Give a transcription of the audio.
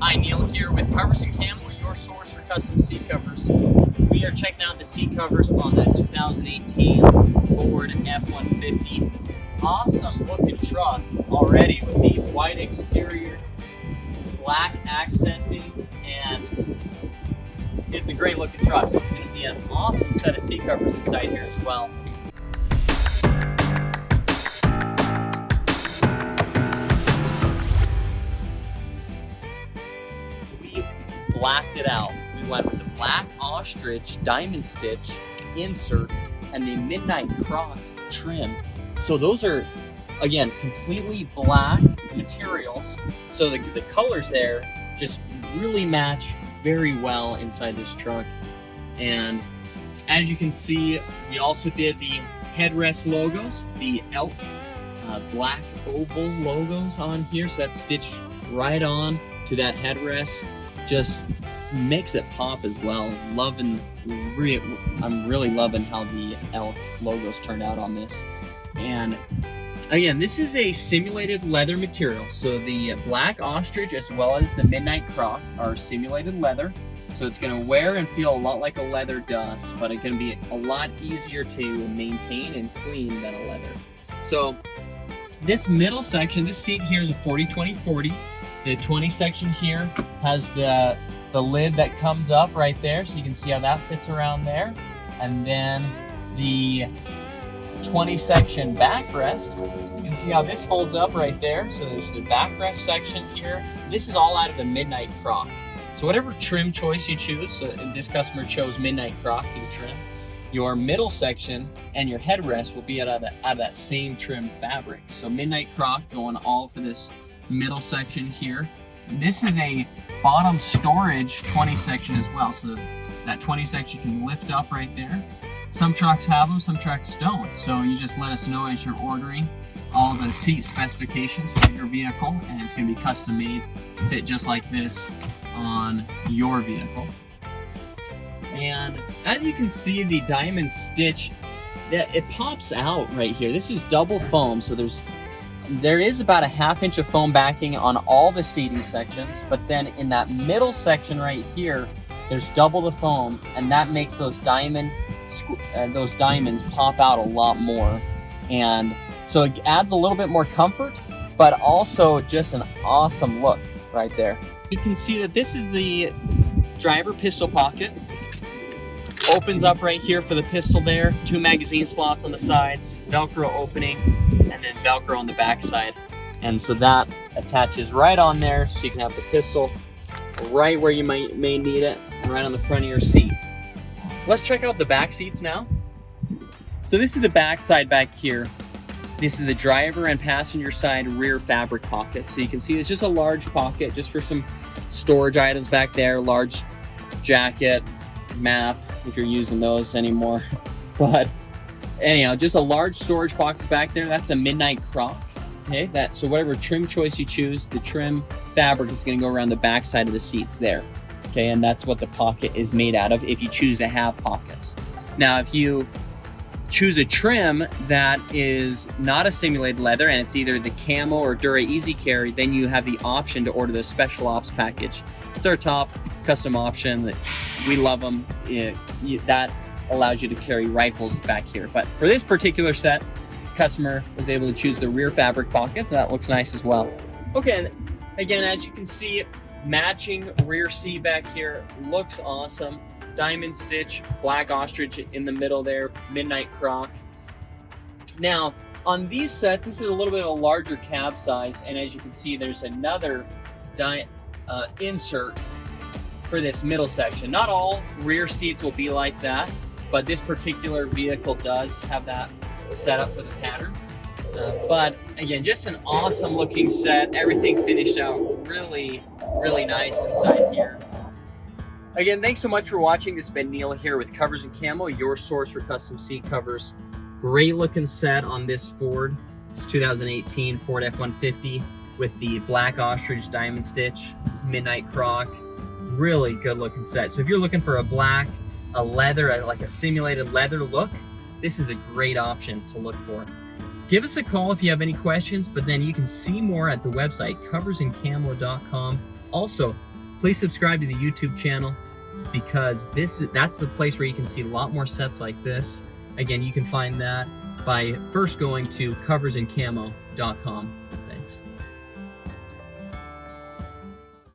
Hi, Neil here with Covers Camo, your source for custom seat covers. We are checking out the seat covers on the 2018 Ford F-150. Awesome looking truck already with the white exterior, black accenting, and it's a great looking truck. It's going to be an awesome set of seat covers inside here as well. Blacked it out. We went with the black ostrich diamond stitch insert and the midnight croc trim. So those are, again, completely black materials. So the colors there just really match very well inside this truck. And as you can see, we also did the headrest logos, the elk black oval logos on here. So that's stitched right on to that headrest. Just makes it pop as well. I'm really loving how the elk logos turned out on this. And again, this is a simulated leather material. So the black ostrich as well as the midnight croc are simulated leather. So it's gonna wear and feel a lot like a leather does, but it's gonna be a lot easier to maintain and clean than a leather. So this middle section, this seat here is a 40-20-40. The 20 section here has the lid that comes up right there, so you can see how that fits around there. And then the 20 section backrest, you can see how this folds up right there. So there's the backrest section here. This is all out of the midnight croc. So whatever trim choice you choose, so this customer chose midnight croc for the trim, your middle section and your headrest will be out of that same trim fabric. So midnight croc going all for this middle section here. This is a bottom storage 20 section as well, so that 20 section can lift up right there. Some trucks have them, some trucks don't, so you just let us know as you're ordering all the seat specifications for your vehicle, and it's going to be custom made to fit just like this on your vehicle. And as you can see, the diamond stitch, it pops out right here. This is double foam, so there is about a 1/2 inch of foam backing on all the seating sections, but then in that middle section right here, there's double the foam, and that makes those diamonds pop out a lot more. And so it adds a little bit more comfort, but also just an awesome look right there. You can see that this is the driver pistol pocket. Opens up right here for the pistol there, 2 magazine slots on the sides, Velcro opening, and then Velcro on the back side. And so that attaches right on there, so you can have the pistol right where you may need it, right on the front of your seat. Let's check out the back seats now. So this is the back side back here. This is the driver and passenger side rear fabric pocket. So you can see it's just a large pocket just for some storage items back there, large jacket, map, if you're using those anymore. But anyhow, just a large storage box back there. That's a midnight croc. Okay, so whatever trim choice you choose, the trim fabric is going to go around the back side of the seats there. Okay, and that's what the pocket is made out of if you choose to have pockets. Now, if you choose a trim that is not a simulated leather and it's either the camo or Dura Easy Carry, then you have the option to order the special ops package. It's our top custom option. We love them. That allows you to carry rifles back here. But for this particular set, customer was able to choose the rear fabric pockets, and that looks nice as well. Okay, again, as you can see, matching rear seat back here looks awesome. Diamond stitch, black ostrich in the middle there, midnight croc. Now, on these sets, this is a little bit of a larger cab size, and as you can see, there's another insert for this middle section. Not all rear seats will be like that, but this particular vehicle does have that set up for the pattern. But again, just an awesome looking set. Everything finished out really, really nice inside here. Again, thanks so much for watching. This has been Neil here with Covers Camo, your source for custom seat covers. Great looking set on this Ford. It's 2018 Ford F-150 with the black ostrich diamond stitch, midnight croc. Really good looking set. So if you're looking for a leather, like a simulated leather look, this is a great option to look for. Give us a call if you have any questions, but then you can see more at the website, coversandcamo.com. Also, please subscribe to the YouTube channel because that's the place where you can see a lot more sets like this. Again, you can find that by first going to coversandcamo.com.